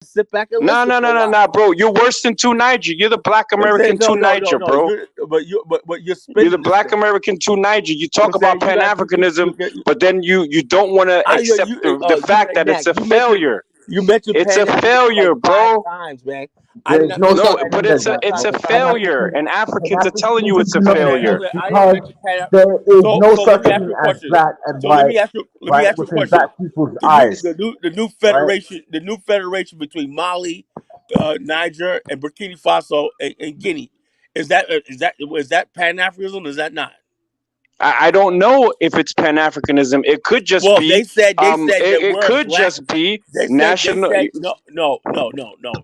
Sit back and No, listen no, for no, a no, while. no, bro. You're worse than two Niger. You're the black I'm saying American no, two no, no, Niger, no. bro. But you're You're the spinning this black thing. American two Niger. You You know what talk I'm saying? about Pan Africanism, You get but then you don't want to accept the fact that Knack, it's a failure. you mentioned It's a Pan Africanism like failure, five bro. times, man. I did There's not no mention No, such Pan but thing as it's a that, it's Africanism. a bro. failure, and Africans are telling you it's a Pan-Africanism do not Okay, failure. exist I didn't because mention Pan. there is no So let such me ask thing you a as question. black and So let white, me ask right, you a within question. black people's eyes, The new right? federation, between Mali, Niger, and Burkina Faso and Guinea, is that Pan Africanism? Is that not? I don't know if it's Pan Africanism. It could just Well, be they said that it we're could black. just be They national. said no.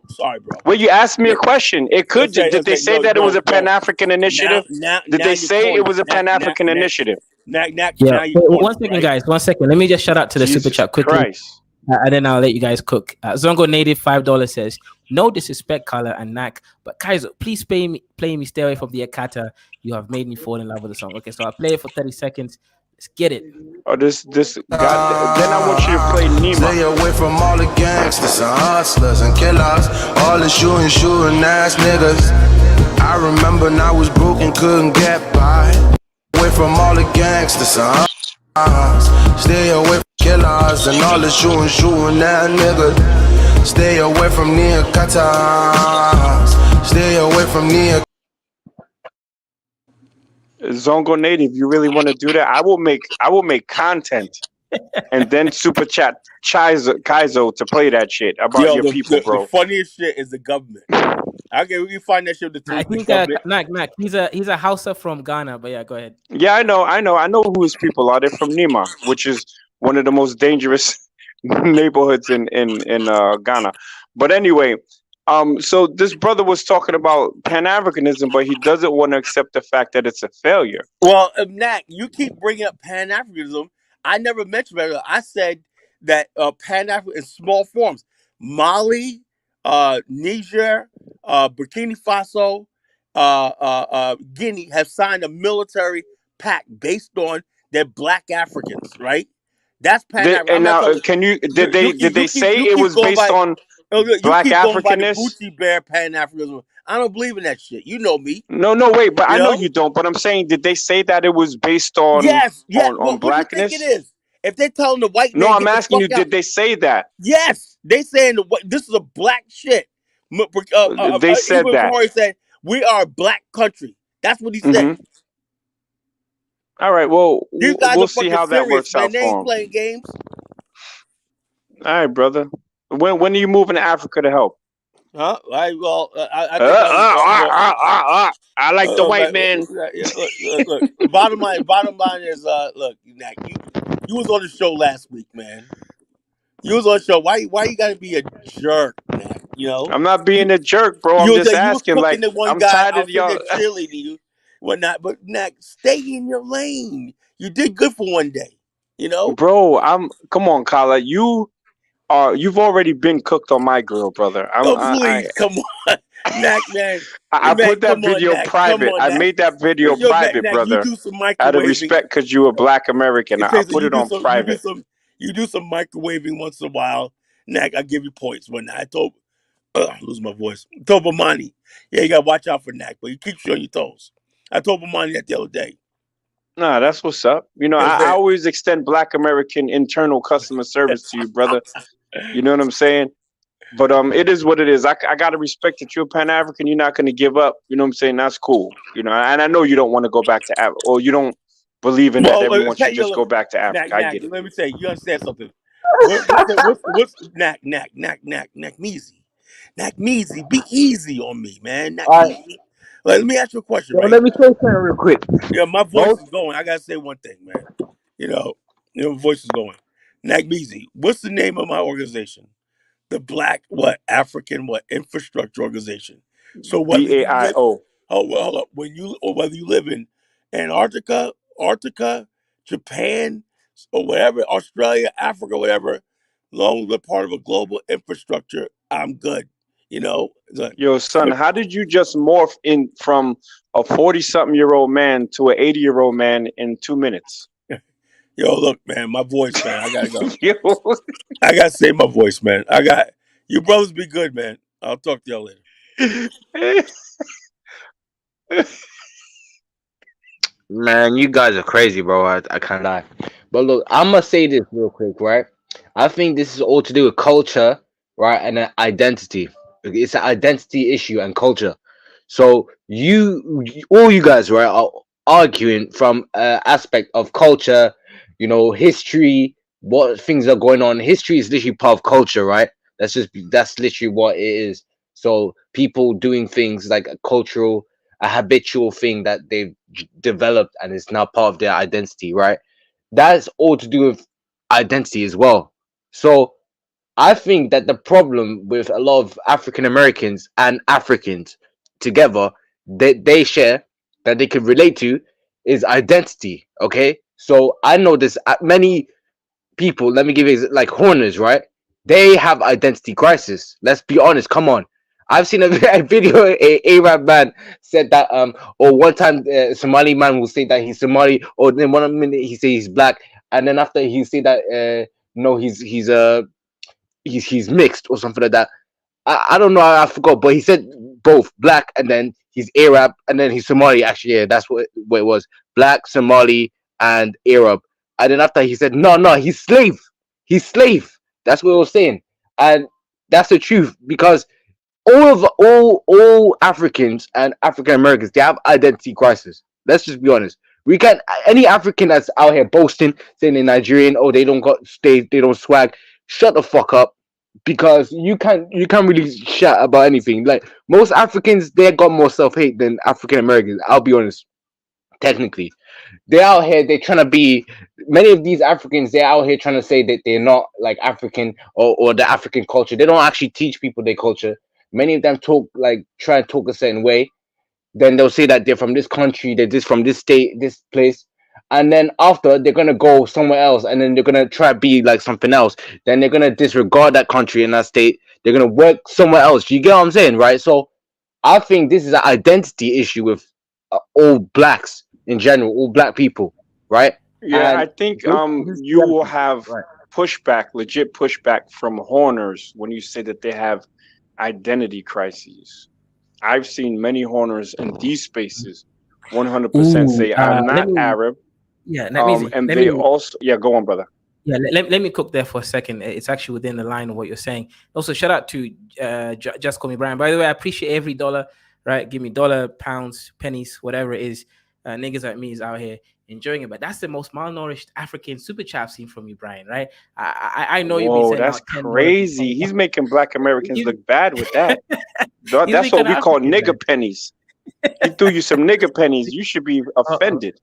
Sorry, bro. Well, you asked me a They, question. It could. Did they okay, say that it was a Pan no. African initiative? Did Now they you're say it corny. was a Pan African initiative? Yeah. Now you're Wait, corny, one second, right? guys. 1 second. Let me just shout out to the super Jesus chat quickly, Christ. and then I'll let you guys cook. Zongo Native $5 says, "No disrespect, Color and Knack, but Kaiser, please play me. Stay away from the Akata. You have made me fall in love with the song." Okay, so I'll play it for 30 seconds. Let's get it. Oh, this God. Then I want you to play Nima. Stay away from all the gangsters and hustlers and killers, all the shooting ass niggas. I remember when I was broke and couldn't get by. Away from all the gangsters and hustlers. Stay away from killers and all the shooting ass niggas. Stay away from near katas. Stay away from near. Zongo Native, you really want to do that? I will make content and then super chat Kaizo to play that shit about Yo, your people, the bro. funniest shit is the government. Okay, we can find that shit with I the think government. Knack, he's a Hausa from Ghana, but yeah, go ahead. Yeah, I know who his people are. They're from Nima, which is one of the most dangerous neighborhoods in Ghana. But anyway, so this brother was talking about Pan Africanism, but he doesn't want to accept the fact that it's a failure. Well, Knack, you keep bringing up Pan Africanism. I never mentioned that. I said that Pan African in small forms, Mali, Niger, Burkina Faso, Guinea have signed a military pact based on their black Africans, right? That's Pan African. And I'm not now, talking. can you did they say You it keep was going based by. on You Black keep going by the Africanness? Gucci Bear Pan Africanism. I don't believe in that shit. You know me. No, wait, but You I know know. you don't. But I'm saying, did they say that it was based on Yes, yes. Well, what do you think it blackness? is? If they're telling the white No, man I'm get the asking fuck you, out, did they say that? yes, they saying this is a black shit. They said Even that. Corey said we are a black country. That's what he said. Hmm. All right. Well, These guys we'll are see fucking how that serious, works man. out They ain't for him. playing games. All right, brother. When are you moving to Africa to help? Huh? I think I like the white man. look. Bottom line is, look, Knack, you was on the show last week, man. You was on the show. Why you gotta be a jerk, Knack? You know, I'm not being you a jerk, bro. I'm just you was asking. cooking Like, the one I'm guy tired of out there y'all. cheerleading you, whatnot. But Knack, stay in your lane. You did good for one day. You know. Bro, come on, Kala. You've already been cooked on my grill, brother. Oh please, come on, Knack, man. I Man, put that come on, video Knack. Come private. on, I Knack. made that video Yo, private, Knack, you brother. do some Out of microwaving. respect, because you a black American, I Okay, so put it on private. you do some microwaving once in a while. Knack, I give you points. When I told lose my voice. I told Bomani, yeah, you gotta watch out for Knack, but you keep you on your toes. I told Bomani that the other day. Nah, that's what's up. You know, You know I what always extend black American internal customer service to you, brother. I'm You know what I'm saying? But it is what it is. I gotta respect that you're Pan African. You're not gonna give up. You know what I'm saying? That's cool. You know, and I know you don't want to go back to Africa, or you don't believe in that. well, Everyone should just look, go back to Africa. I Knack, get it. let me say, you understand something. What's Knack Measy? Knack Measy, be easy on me, man. Knack All right, Measy. Let me ask you a question, so right? let me say something real quick. Yeah, my voice Most is going. I gotta say one thing, man. You know, my voice is going. Knack Measy, what's the name of my organization? The Black African Infrastructure Organization. So whether you live, BAIO. hold up, whether you live in Antarctica, Japan, or whatever, Australia, Africa, whatever, long as we're part of a global infrastructure, I'm good. You know, Yo, son, how did you just morph in from a 40-something-year-old man to an 80-year-old man in 2 minutes? yo, look, man, my voice, man, I gotta go. Yo, I gotta save my voice, man. You brothers be good, man. I'll talk to y'all later. Man, you guys are crazy, bro. I can't lie. But look, I'm gonna say this real quick, right? I think this is all to do with culture, right, and identity. It's an identity issue and culture. So all you guys, right, are arguing from aspect of culture, history, what things are going on. History is literally part of culture, right? That's literally what it is. So people doing things like a habitual thing that they've developed and it's now part of their identity, right? That's all to do with identity as well. So I think that the problem with a lot of African Americans and Africans together that they share that they can relate to is identity. Okay, so I know this many people. Let me give you like Horners, right? They have identity crisis. Let's be honest. Come on. I've seen a video. A Arab man said that or one time Somali man will say that he's Somali, or then one minute he say he's black, and then after he say that no, he's mixed or something like that. I don't know. I forgot, but he said both black and then he's Arab and then he's Somali. Actually, yeah, that's what it was: black, Somali, and Arab. And then after he said, no, no, he's slave. He's slave. That's what I was saying, and that's the truth because all Africans and African Americans they have identity crisis. Let's just be honest. We can any African that's out here boasting saying they're Nigerian or they don't swag. Shut the fuck up because you can't really chat about anything. Like most Africans, they got more self hate than African Americans. I'll be honest. Technically, they're out here. They're trying to be. Many of these Africans, they're out here trying to say that they're not like African or the African culture. They don't actually teach people their culture. Many of them talk like try and talk a certain way. Then they'll say that they're from this country, they're just from this state, this place. And then after they're gonna go somewhere else and then they're gonna try to be like something else. Then they're gonna disregard that country and that state. They're gonna work somewhere else. You get what I'm saying, right? So I think this is an identity issue with all blacks in general, all black people, right? Yeah, And I think this you will have right. pushback, legit pushback from Horners when you say that they have identity crises. I've seen many Horners in these spaces 100% Ooh, say I'm let not me Arab. let me And let they me also, yeah, go on, brother. Yeah, let me cook there for a second. It's actually within the line of what you're saying. Also, shout out to Just Call Me Brian. By the way, I appreciate every dollar, right? Give me dollar, pounds, pennies, whatever it is. Niggas like me is out here enjoying it. But that's the most malnourished African super chat I've seen from you, Brian, right? I know you've been Whoa, sending that's out $10 to crazy. 20. He's making black Americans He's, look bad with that. he's That's what become we call African, nigger man. pennies. He threw you some nigger pennies. You should be Uh-oh. offended.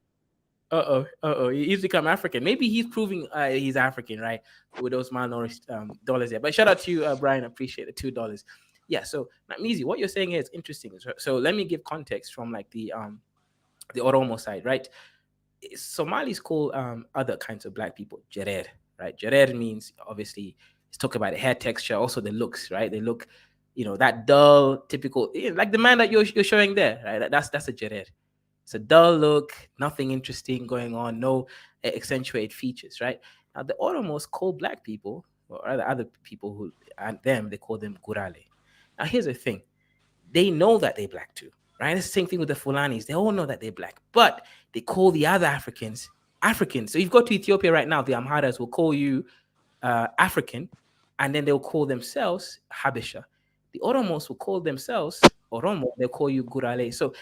He's become African. Maybe he's proving he's African, right? With those malnourished dollars there. But shout out to you, Brian. Appreciate the $2. Yeah. So, Namizi, what you're saying here is interesting. So let me give context from like the Oromo side, right? Somalis call other kinds of black people Jerer, right? Jerer means obviously it's talking about the hair texture, also the looks, right? They look, that dull, typical, like the man that you're showing there, right? That's a Jerer. It's a dull look, nothing interesting going on, no accentuated features, right? Now the Oromos call black people, or other people who and them, they call them Gurale. Now here's the thing: they know that they're black too, right? It's the same thing with the Fulanis. They all know that they're black, but they call the other Africans Africans. So if you go to Ethiopia right now, the Amharas will call you African, and then they'll call themselves Habesha. The Oromos will call themselves Oromo. They'll call you Gurale. So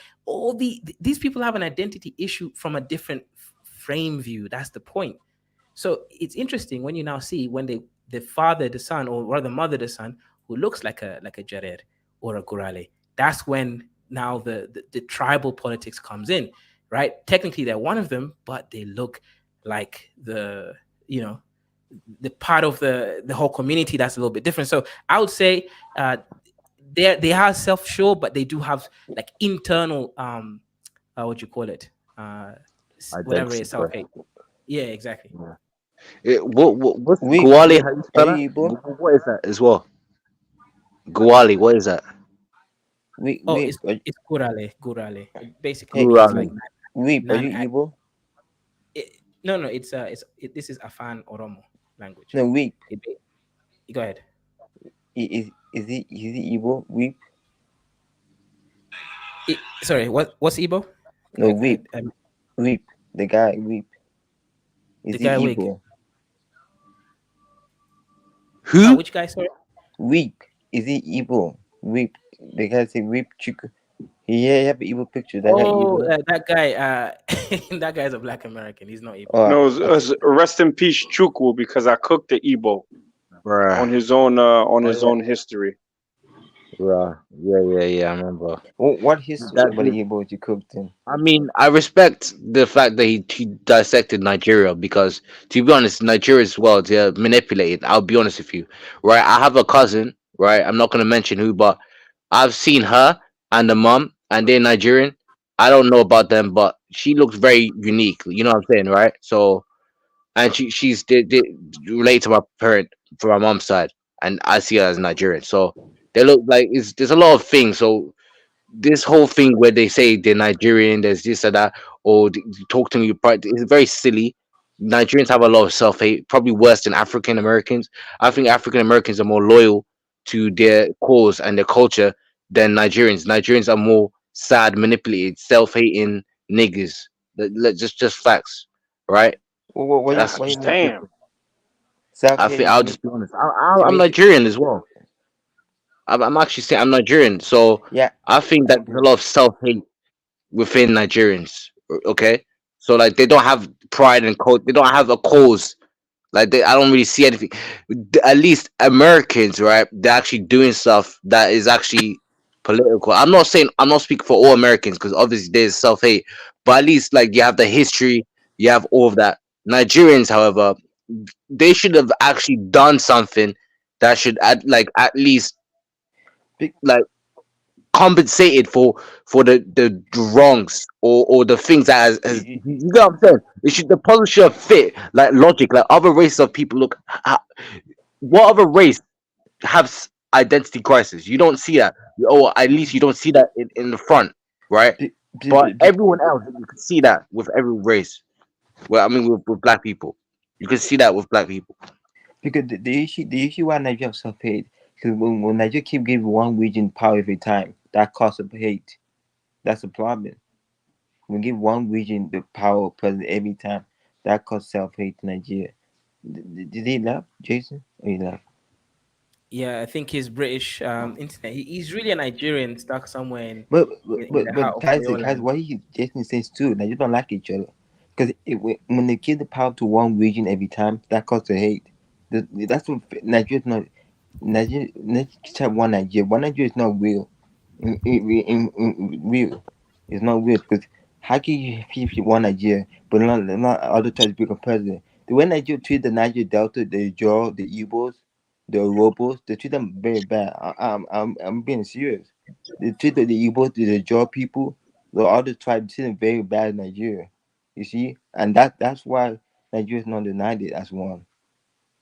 these people have an identity issue from a different frame view. That's the point. So it's interesting when you now see when the father, the son, or rather the mother, the son, who looks like a Jared or a Gurale. That's when now the tribal politics comes in, right? Technically, they're one of them, but they look like the part of the whole community that's a little bit different. So I would say they are self-sure, but they do have like internal what you call it, whatever Identity it's self-hate. crisis. Yeah, exactly. Yeah. What's We, Guali? How you spell that? Igbo, What is that as well? Guali, what is that? Oh, we, it's Gurale. It basically hey, means like Gurani. are nan. you Igbo? No, this is Afan Oromo language. No, we, Go ahead. Is he Igbo? Weep? Sorry, what's Igbo? No, Weep. Weep. The guy Weep. The Is guy he wig. Igbo? Who? Which guy? Sorry. Weep. Is he Igbo? Weep. The guy say Weep Chiku. He have an evil picture. That guy Oh, evil. that guy. That guy is a black American. He's not Igbo. Oh, No, okay. rest in peace, Chukwu, because I cooked the Igbo Bruh. on Oh his yeah. own history. Bruh. Yeah. I remember. What history That about the Igbo you cooked in? I mean, I respect the fact that he dissected Nigeria because, to be honest, Nigeria as well, they're manipulated. I'll be honest with you, right? I have a cousin, right? I'm not going to mention who, but I've seen her and the mom, and they're Nigerian. I don't know about them, but she looks very unique. You know what I'm saying, right? So, and she's they related to my parent from my mom's side, and I see her as Nigerian. So they look like there's a lot of things. So this whole thing where they say they're Nigerian, there's this or that, or talk to me, but it's very silly. Nigerians have a lot of self hate, probably worse than African Americans. I think African Americans are more loyal to their cause and their culture than Nigerians. Nigerians are more sad, manipulated, self hating niggas. Just facts, right? That's What you just mean? Damn. Self I think I'll hating. just be honest. It I'm means Nigerian as well. I'm actually saying I'm Nigerian, so yeah. I think I that there's a agree. lot of self hate within Nigerians. Okay, so like they don't have pride and code. They don't have a cause. Like I don't really see anything. At least Americans, right? They're actually doing stuff that is actually political. I'm not speaking for all Americans because obviously there's self hate, but at least like you have the history, you have all of that. Nigerians, however, they should have actually done something that should at least Be- like compensated for the wrongs or the things that has you- you get what I'm saying? It should the policy should fit like logic, like other races of people. Look, what other race have identity crisis? You don't see that, or at least you don't see that in the front, right? be- be- But be- be- everyone else, you can see that with every race. Well, I mean, with black people, you can see that with black people. because the issue why Nigeria have self hate because when Nigeria keep giving one region power every time, that causes hate. That's the problem. We give one region the power of president every time. That causes self hate in Nigeria. Did he laugh, Jason? Or he laugh? Yeah, I think he's British internet. He's really a Nigerian stuck somewhere But in the heart of Oyo guys, land. what he Jason says too. Now you don't like each other because when they give the power to one region every time, that causes hate. That's what Nigeria's not. Nigeria, check one Nigeria. One Nigeria is not real. Real, it's not real because how can you keep one Nigeria but not other tries to become president? The way Nigeria treat the Niger Delta, the Jaw, the Igbos, the Robos, they treat them very bad. I'm being serious. They treat the Igbos, the Jaw people, the other tribes treat them very bad in Nigeria. You see, and that's why Nigeria is not united as one.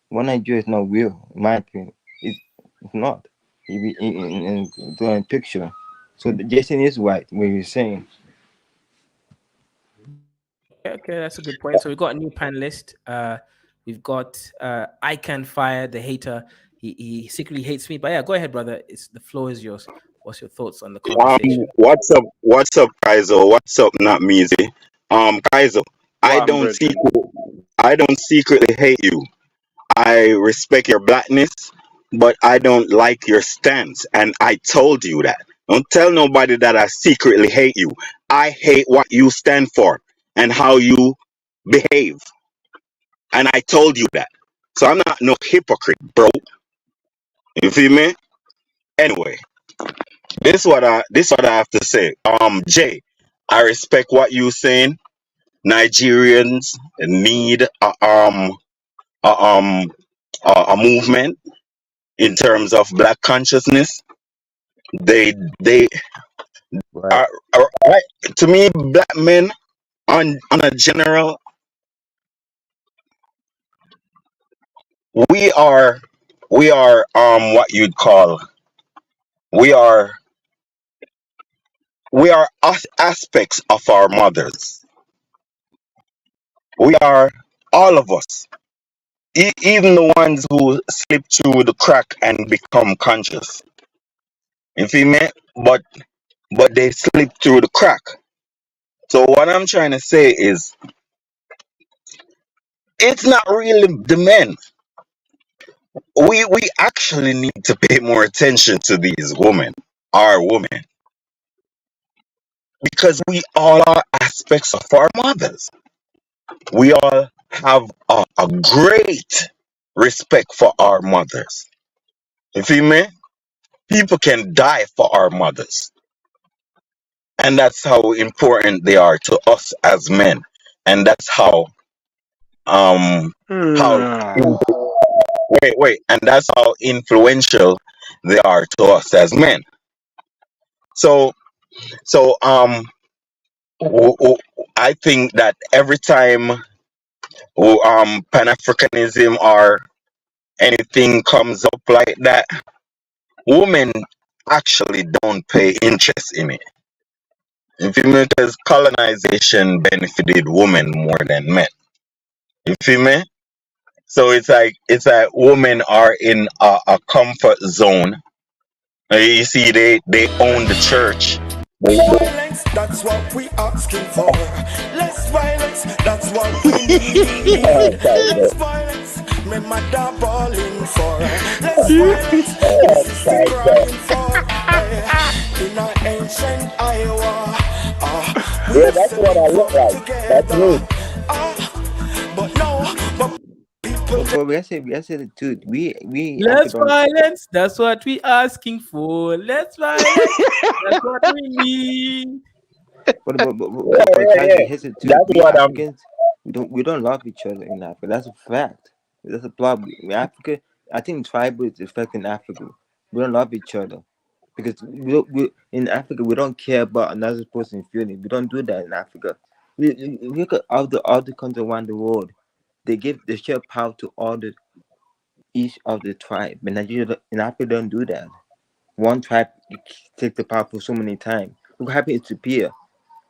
One Nigeria is not real, in my opinion. It's not. In drawing picture. So Jason is right when he's saying. Okay, that's a good point. So we've got a new panelist. We've got I Can Fire the hater. He secretly hates me. But yeah, go ahead, brother. It's the floor is yours. What's your thoughts on the conversation? What's up? What's up, Kaizo? What's up, not Measy? Kaizo, I What, don't brethren? secretly, I don't secretly hate you. I respect your blackness, but I don't like your stance, and I told you that. Don't tell nobody that I secretly hate you. I hate what you stand for and how you behave, and I told you that. So I'm not no hypocrite, bro. You feel me? Anyway, this what I have to say. Jay, I respect what you saying. Nigerians need a movement in terms of black consciousness. They Right. are right. To me, black men on a general, we are we are what you'd call, we are aspects of our mothers. We are all of us. Even the ones who slip through the crack and become conscious. You feel me? But they slip through the crack. So what I'm trying to say is, it's not really the men. We actually need to pay more attention to these women, our women, because we all are aspects of our mothers. We all have a great respect for our mothers. You feel me? People can die for our mothers, and that's how important they are to us as men, and that's um how Hmm. and that's how influential they are to us as men. So so w- w- I think that every time Pan Africanism or anything comes up like that, women actually don't pay interest in it. You feel me? Because colonization benefited women more than men. You feel me? So it's like women are in a comfort zone. You see, they own the church. Violence, that's what we asking for. Less violence, that's what we need. Less violence, my mother balling for. Less violence, my sister crying for. In our ancient Iowa, we Yeah, used that's to what I live look up like. That's me. together. But no, but people But we are saying the truth. We Less African. violence. That's what we asking for. Less violence. That's what we need. But Yeah, guys, yeah. here's the truth. That's We what I'm. Africans, we don't love each other in Africa. That's a fact. That's a problem. In Africa, I think tribal is affecting Africa. We don't love each other because we in Africa we don't care about another person's feeling. We don't do that in Africa. We look at all the countries around the world. They share power to all the each of the tribe. But Nigeria in Africa don't do that. One tribe take the power for so many times. Look what happened in Ethiopia.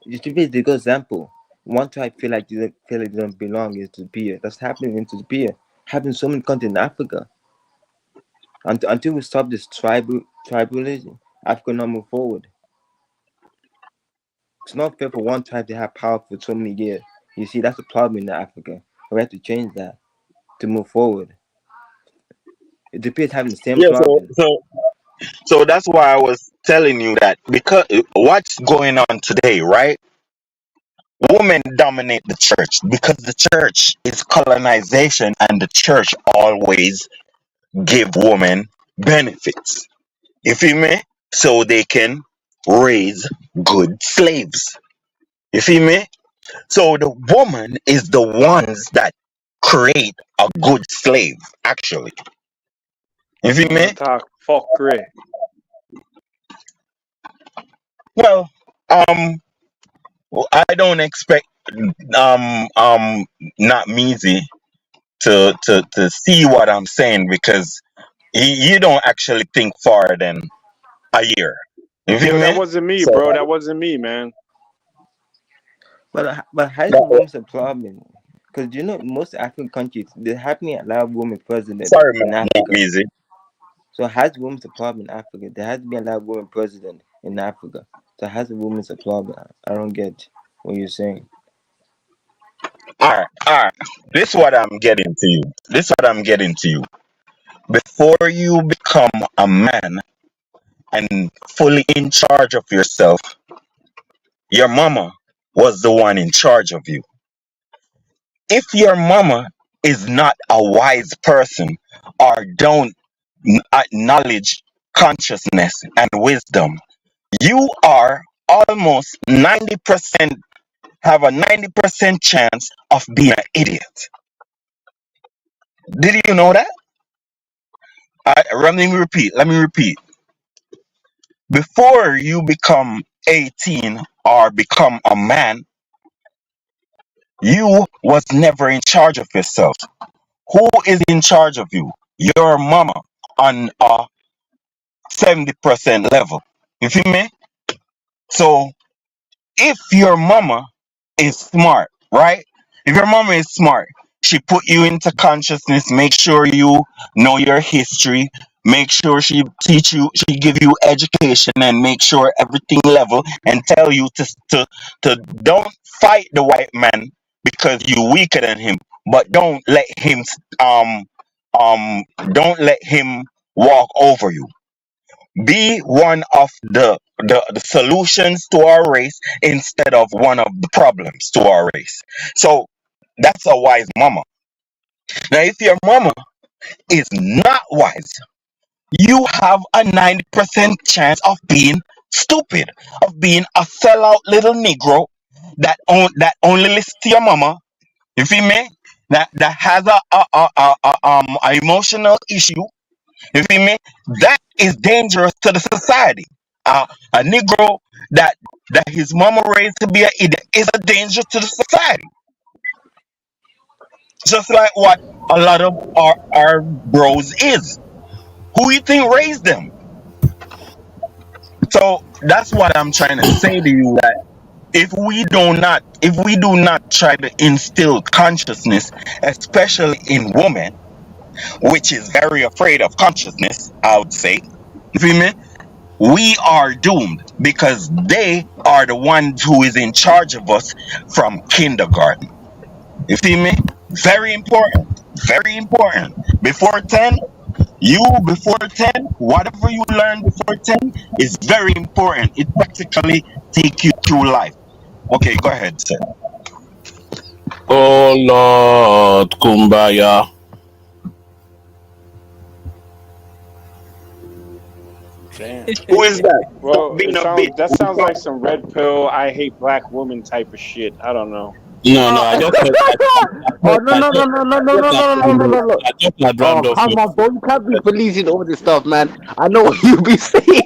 Ethiopia is a good example. One tribe feel like they don't belong in Ethiopia. That's happening in Ethiopia. Happening in so many countries in Africa. Until we stop this tribalism, Africa not move forward. It's not fair for one tribe to have power for so many years. You see, that's a problem in Africa. We have to change that to move forward. Ethiopia is having the same Yeah, problem. so that's why I was telling you that, because what's going on today, right? Women dominate the church because the church is colonization, and the church always give women benefits. You feel me? So they can raise good slaves. You feel me? So the woman is the ones that create a good slave, actually. You feel me? Talk fuck Ray. Well, I don't expect um um not Measy to see what I'm saying, because you don't actually think far than a year. You feel Yo, that me? wasn't me, So bro. That wasn't me, man. But how's the that, women's problem? Because most African countries they're having a lot of women president sorry, in not Africa. Measy. So how's the women's problem in Africa? There has to be a lot of women president in Africa. So how's the women's problem? I don't get what you're saying. All right. This is what I'm getting to you. This is what I'm getting to you. Before you become a man and fully in charge of yourself, your mama was the one in charge of you. If your mama is not a wise person, or don't acknowledge consciousness and wisdom, you are almost 90%, have a 90% chance of being an idiot. Did you know that? Let me repeat. Before you become 18 or become a man, you was never in charge of yourself. Who is in charge of you? Your mama, on a 70% level. You feel me? So if your mama is smart, right? If your mama is smart, She put you into consciousness. Make sure you know your history. Make sure she teach you. She give you education and make sure everything level and tell you to don't fight the white man because you weaker than him. But um um don't let him walk over you. Be one of the solutions to our race instead of one of the problems to our race. So that's a wise mama. Now, if your mama is not wise, you have a 90% chance of being stupid, of being a sellout little Negro that only listens to your mama. You feel me? That has a emotional issue. You feel me? That is dangerous to the society. A Negro that his mama raised to be an idiot is a danger to the society. Just like what a lot of our bros is. Who you think raised them? So that's what I'm trying to say to you, that if we do not try to instill consciousness, especially in women, which is very afraid of consciousness, I would say, you feel me? We are doomed because they are the ones who is in charge of us from kindergarten. You feel me? Very important. Very important. Before 10, before 10, whatever you learn before 10 is very important. It practically take you through life. Okay, go ahead, sir. Oh Lord, Kumbaya. Damn. Who is that? Stop Well, being a bitch. that sounds like some red pill. I hate black women type of shit. I don't know. No, I just heard, Oh no no no no no no no no no no no no! I just had Oh round off come you. on, bro! You can't be policing all this stuff, man. I know what you be saying.